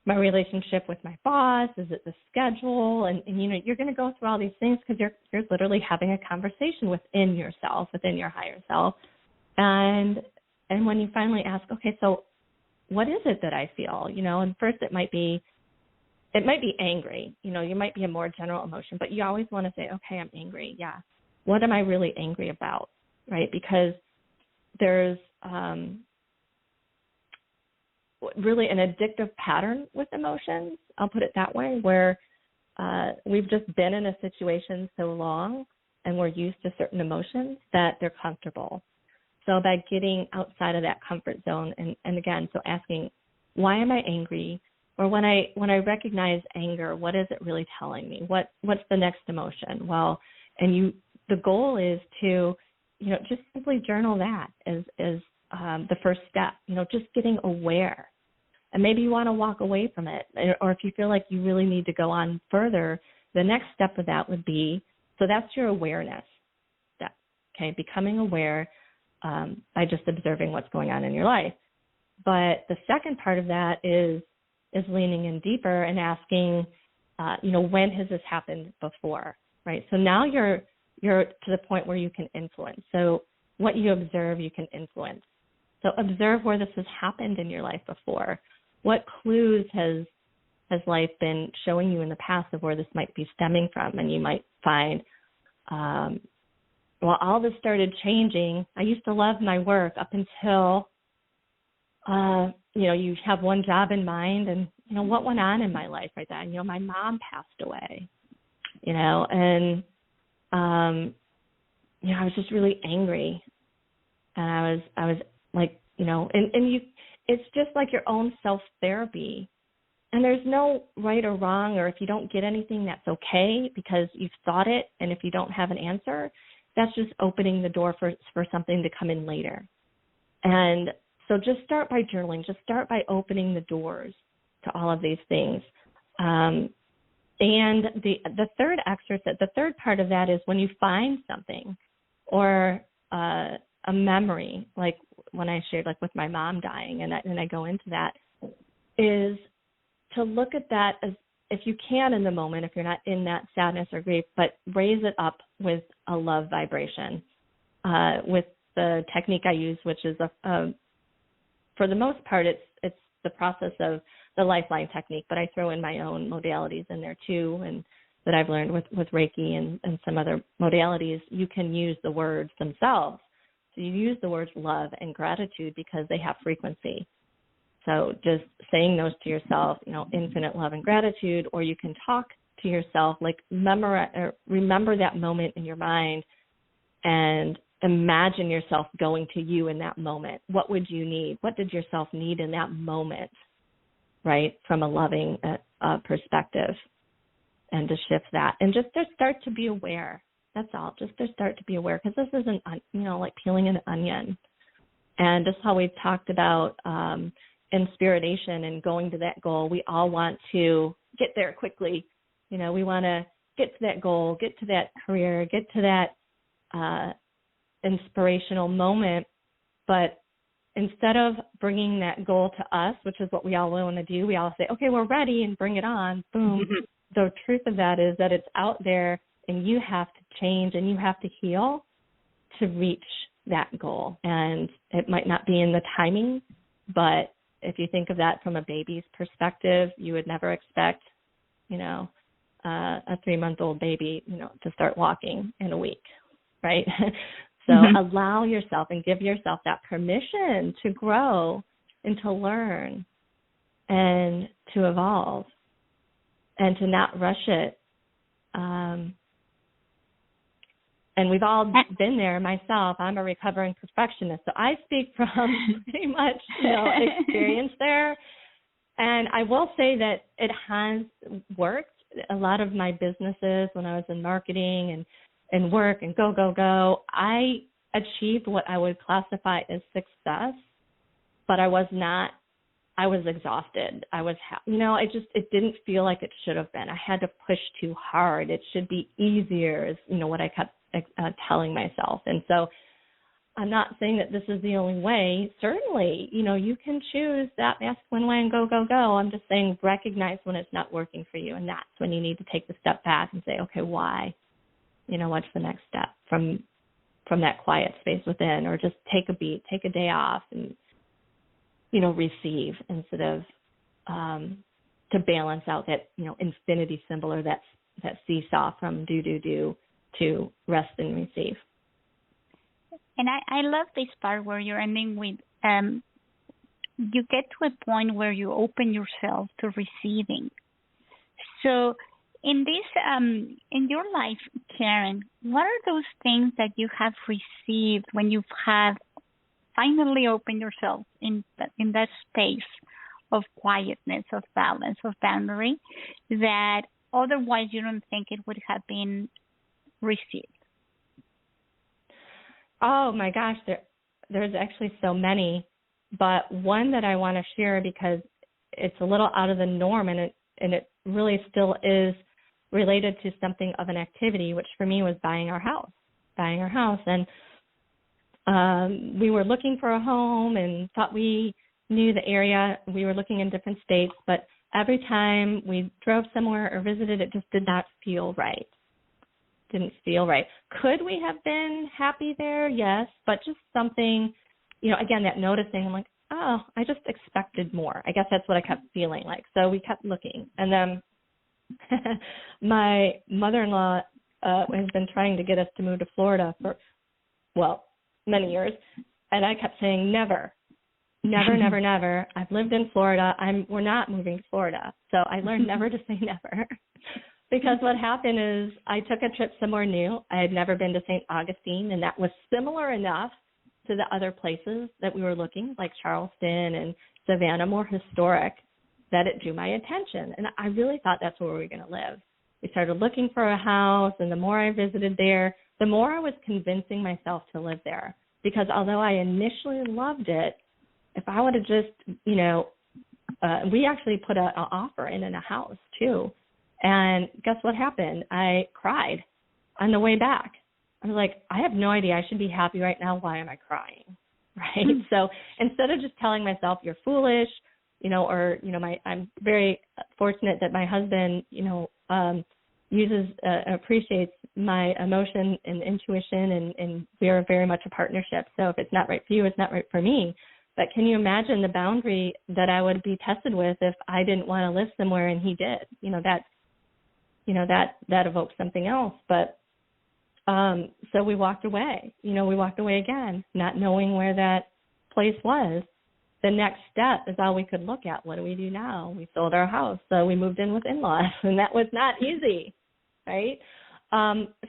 my relationship with my boss? Is it the schedule? And you're going to go through all these things because you're literally having a conversation within yourself, within your higher self. And when you finally ask, okay, so what is it that I feel? And first it might be angry. You might be a more general emotion, but you always want to say, okay, I'm angry. Yeah. What am I really angry about? Right? Because there's really an addictive pattern with emotions, I'll put it that way, where we've just been in a situation so long and we're used to certain emotions that they're comfortable. So by getting outside of that comfort zone and again, so asking, why am I angry? Or when I recognize anger, what is it really telling me? What's the next emotion? Well, and the goal is to, just simply journal that as the first step, just getting aware. And maybe you want to walk away from it. Or if you feel like you really need to go on further, the next step of that would be, so that's your awareness step, okay, becoming aware by just observing what's going on in your life. But the second part of that is leaning in deeper and asking, when has this happened before, right? So now you're to the point where you can influence. So what you observe, you can influence. So observe where this has happened in your life before. What clues has life been showing you in the past of where this might be stemming from? And you might find, all this started changing. I used to love my work up until you have one job in mind, and, what went on in my life right then? My mom passed away, and, I was just really angry. And I was like, it's just like your own self-therapy. And there's no right or wrong, or if you don't get anything, that's okay, because you've thought it. And if you don't have an answer, that's just opening the door for something to come in later. And so just start by journaling. Just start by opening the doors to all of these things. And the third exercise, the third part of that is when you find something or a memory, like when I shared, like with my mom dying, and I go into that, is to look at that as, if you can in the moment, if you're not in that sadness or grief, but raise it up with a love vibration. With the technique I use, which is for the most part, it's the process of the lifeline technique, but I throw in my own modalities in there too, and that I've learned with Reiki and some other modalities. You can use the words themselves. So you use the words love and gratitude because they have frequency. So just saying those to yourself, infinite love and gratitude, or you can talk to yourself, like remember that moment in your mind and imagine yourself going to you in that moment. What would you need? What did yourself need in that moment, right, from a loving perspective, and to shift that. And just to start to be aware. That's all. Just to start to be aware, because this isn't, like peeling an onion. And just how we've talked about InSPIRITation and going to that goal, we all want to get there quickly. We want to get to that goal, get to that career, get to that inspirational moment. But instead of bringing that goal to us, which is what we all want to do, we all say, okay, we're ready, and bring it on. Boom. The truth of that is that it's out there, and you have to change and you have to heal to reach that goal. And it might not be in the timing, but if you think of that from a baby's perspective, you would never expect, a 3-month-old baby, to start walking in a week, right? So allow yourself and give yourself that permission to grow and to learn and to evolve and to not rush it. And we've all been there. Myself, I'm a recovering perfectionist, so I speak from pretty much, experience there. And I will say that it has worked. A lot of my businesses, when I was in marketing and work and go, I achieved what I would classify as success, but I was exhausted. It didn't feel like it should have been. I had to push too hard. It should be easier, is, what I kept telling myself. And so I'm not saying that this is the only way. Certainly, you can choose that masculine way and go. I'm just saying recognize when it's not working for you, and that's when you need to take the step back and say, okay, why? What's the next step from that quiet space within, or just take a beat, take a day off, and receive instead of to balance out that infinity symbol, or that seesaw from do to rest and receive. And I love this part where you're ending with you get to a point where you open yourself to receiving. So in this in your life, Karen, what are those things that you have received when you have finally opened yourself in that space of quietness, of balance, of boundary, that otherwise you don't think it would have been received? Oh my gosh, there's actually so many, but one that I want to share because it's a little out of the norm, and it really still is related to something of an activity, which for me was buying our house. And we were looking for a home and thought we knew the area. We were looking in different states, but every time we drove somewhere or visited, it just did not feel right. Didn't feel right. Could we have been happy there? Yes, but just something, again, that noticing, I'm like, oh, I just expected more. I guess that's what I kept feeling like. So we kept looking. And then my mother-in-law has been trying to get us to move to Florida for, many years. And I kept saying, never. never, never, never. I've lived in Florida. We're not moving to Florida. So I learned never to say never. Because what happened is I took a trip somewhere new. I had never been to St. Augustine, and that was similar enough to the other places that we were looking, like Charleston and Savannah, more historic, that it drew my attention. And I really thought that's where we were going to live. We started looking for a house, and the more I visited there, the more I was convincing myself to live there. Because although I initially loved it, if I would have just, we actually put an offer in a house too. And guess what happened? I cried on the way back. I was like, I have no idea. I should be happy right now. Why am I crying? Right? So instead of just telling myself you're foolish, I'm very fortunate that my husband, appreciates my emotion and intuition, and we are very much a partnership. So if it's not right for you, it's not right for me. But can you imagine the boundary that I would be tested with if I didn't want to live somewhere and he did? That evokes something else. But so we walked away. We walked away again, not knowing where that place was. The next step is all we could look at. What do we do now? We sold our house, so we moved in with in-laws, and that was not easy, right?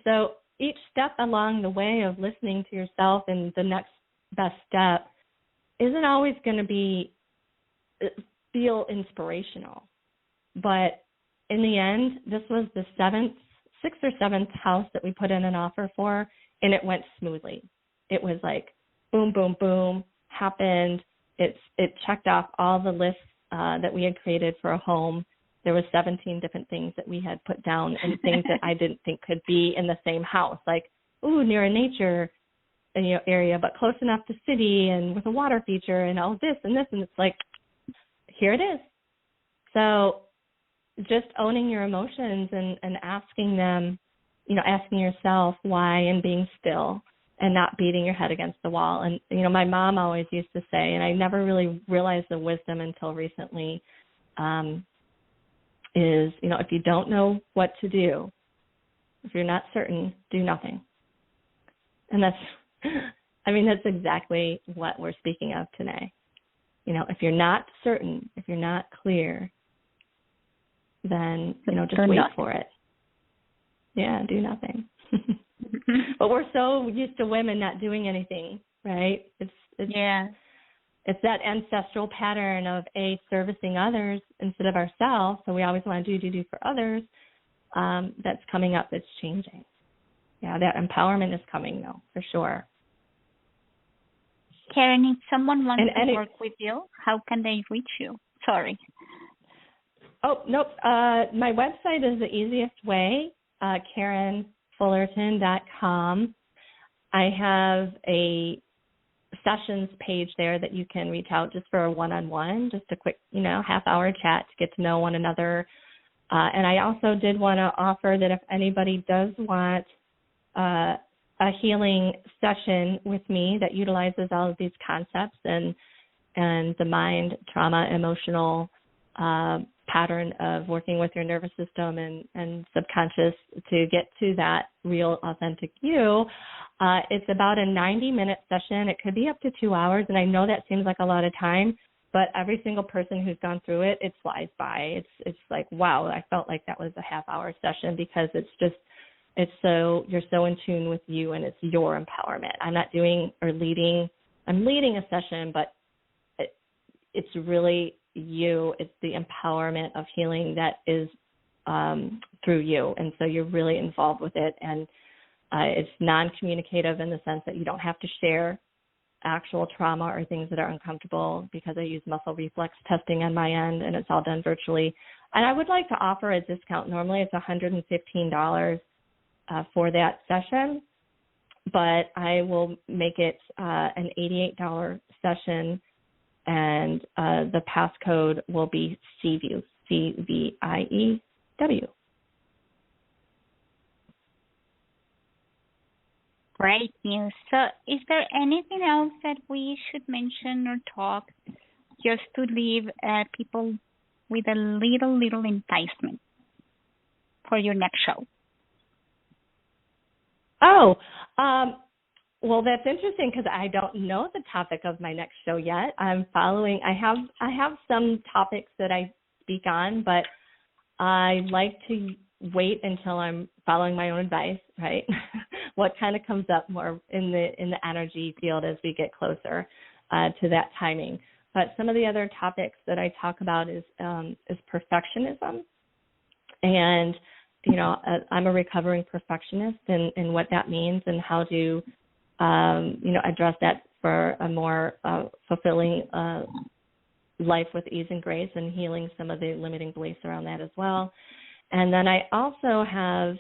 So each step along the way of listening to yourself and the next best step isn't always going to feel inspirational. But in the end, this was the sixth or seventh house that we put in an offer for, and it went smoothly. It was like boom, boom, boom, happened. It checked off all the lists that we had created for a home. There was 17 different things that we had put down, and things that I didn't think could be in the same house, like, near a nature area, but close enough to city and with a water feature and all this and this. And it's like, here it is. So just owning your emotions and asking them, asking yourself why, and being still and not beating your head against the wall. And, my mom always used to say, and I never really realized the wisdom until recently, is, if you don't know what to do, if you're not certain, do nothing. And that's exactly what we're speaking of today. If you're not certain, if you're not clear, then, just wait for it. Yeah, do nothing. But we're so used to women not doing anything, right? It's that ancestral pattern of servicing others instead of ourselves. So we always want to do for others. That's coming up. That's changing. Yeah, that empowerment is coming, though, for sure. Karen, if someone wants to work with you, how can they reach you? Sorry. Oh, nope. My website is the easiest way, KarenFullerton.com. I have a sessions page there that you can reach out just for a one-on-one, just a quick, half-hour chat to get to know one another. And I also did want to offer that if anybody does want a healing session with me that utilizes all of these concepts and the mind, trauma, emotional pattern of working with your nervous system and subconscious to get to that real, authentic you, it's about a 90-minute session. It could be up to 2 hours, and I know that seems like a lot of time, but every single person who's gone through it, it flies by. It's like, wow, I felt like that was a half-hour session because you're so in tune with you, and it's your empowerment. I'm not I'm leading a session, but it's really you. It's the empowerment of healing that is through you. And so you're really involved with it. And it's non-communicative in the sense that you don't have to share actual trauma or things that are uncomfortable because I use muscle reflex testing on my end, and it's all done virtually. And I would like to offer a discount. Normally it's $115 for that session, but I will make it an $88 session, and the passcode will be CVIEW, CVIEW. Great news. So is there anything else that we should mention or talk just to leave people with a little enticement for your next show? Well, that's interesting because I don't know the topic of my next show yet. I'm following. I have some topics that I speak on, but I like to wait until I'm following my own advice, right? What kind of comes up more in the energy field as we get closer to that timing. But some of the other topics that I talk about is perfectionism, and I'm a recovering perfectionist, and what that means, and how to address that for a more fulfilling life with ease and grace, and healing some of the limiting beliefs around that as well. And then I also have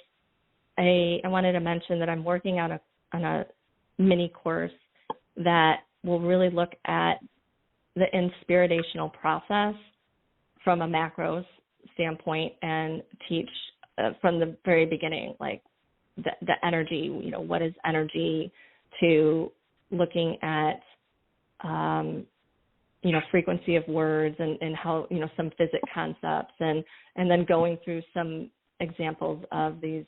I wanted to mention that I'm working on a mini course that will really look at the InSPIRITational process from a macro standpoint, and teach from the very beginning, like the energy, what is energy, to looking at, frequency of words, and how, some physics concepts, and then going through some examples of these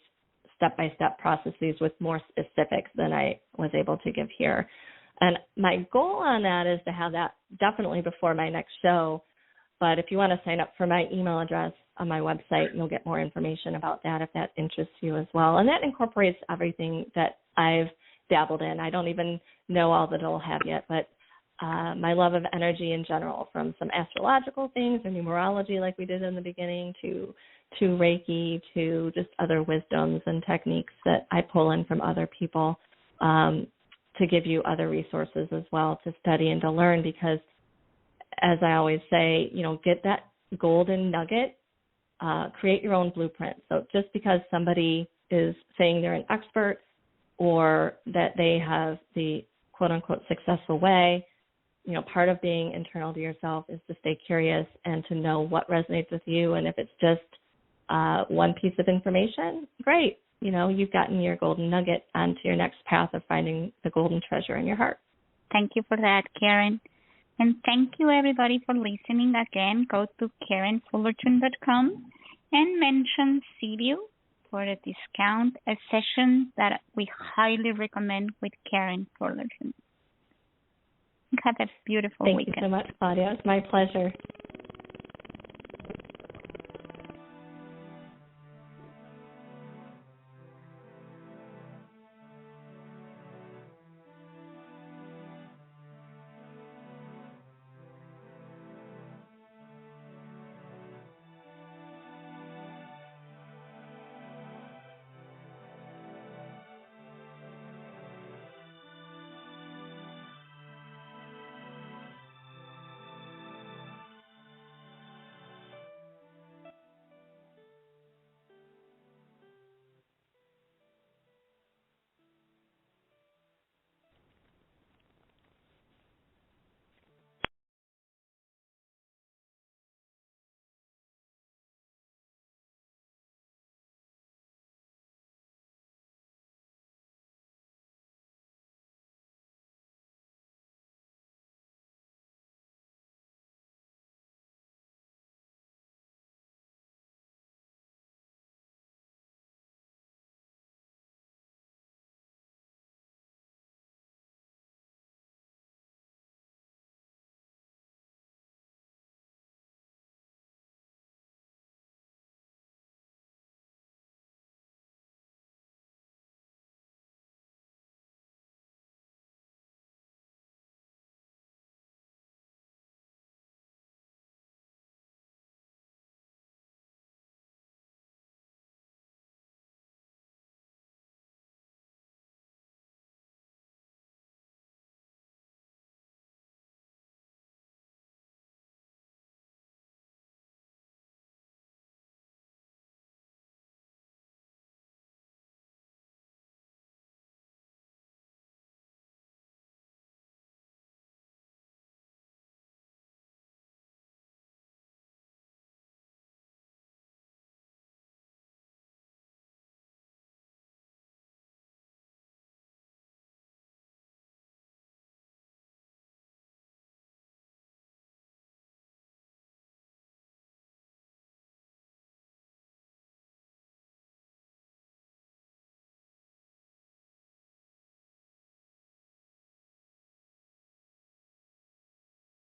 step-by-step processes with more specifics than I was able to give here. And my goal on that is to have that definitely before my next show. But if you want to sign up for my email address on my website, you'll get more information about that if that interests you as well. And that incorporates everything that I've dabbled in. I don't even know all that it'll have yet, but my love of energy in general, from some astrological things or numerology like we did in the beginning, to Reiki, to just other wisdoms and techniques that I pull in from other people, to give you other resources as well to study and to learn. Because, as I always say, get that golden nugget, create your own blueprint. So just because somebody is saying they're an expert, or that they have the quote-unquote successful way, part of being internal to yourself is to stay curious and to know what resonates with you. And if it's just one piece of information, great. You've gotten your golden nugget onto your next path of finding the golden treasure in your heart. Thank you for that, Karen. And thank you, everybody, for listening. Again, go to KarenFullerton.com and mention CView for a discount, a session that we highly recommend with Karen Fullerton. Have a beautiful weekend. Thank you so much, Claudia. It's my pleasure.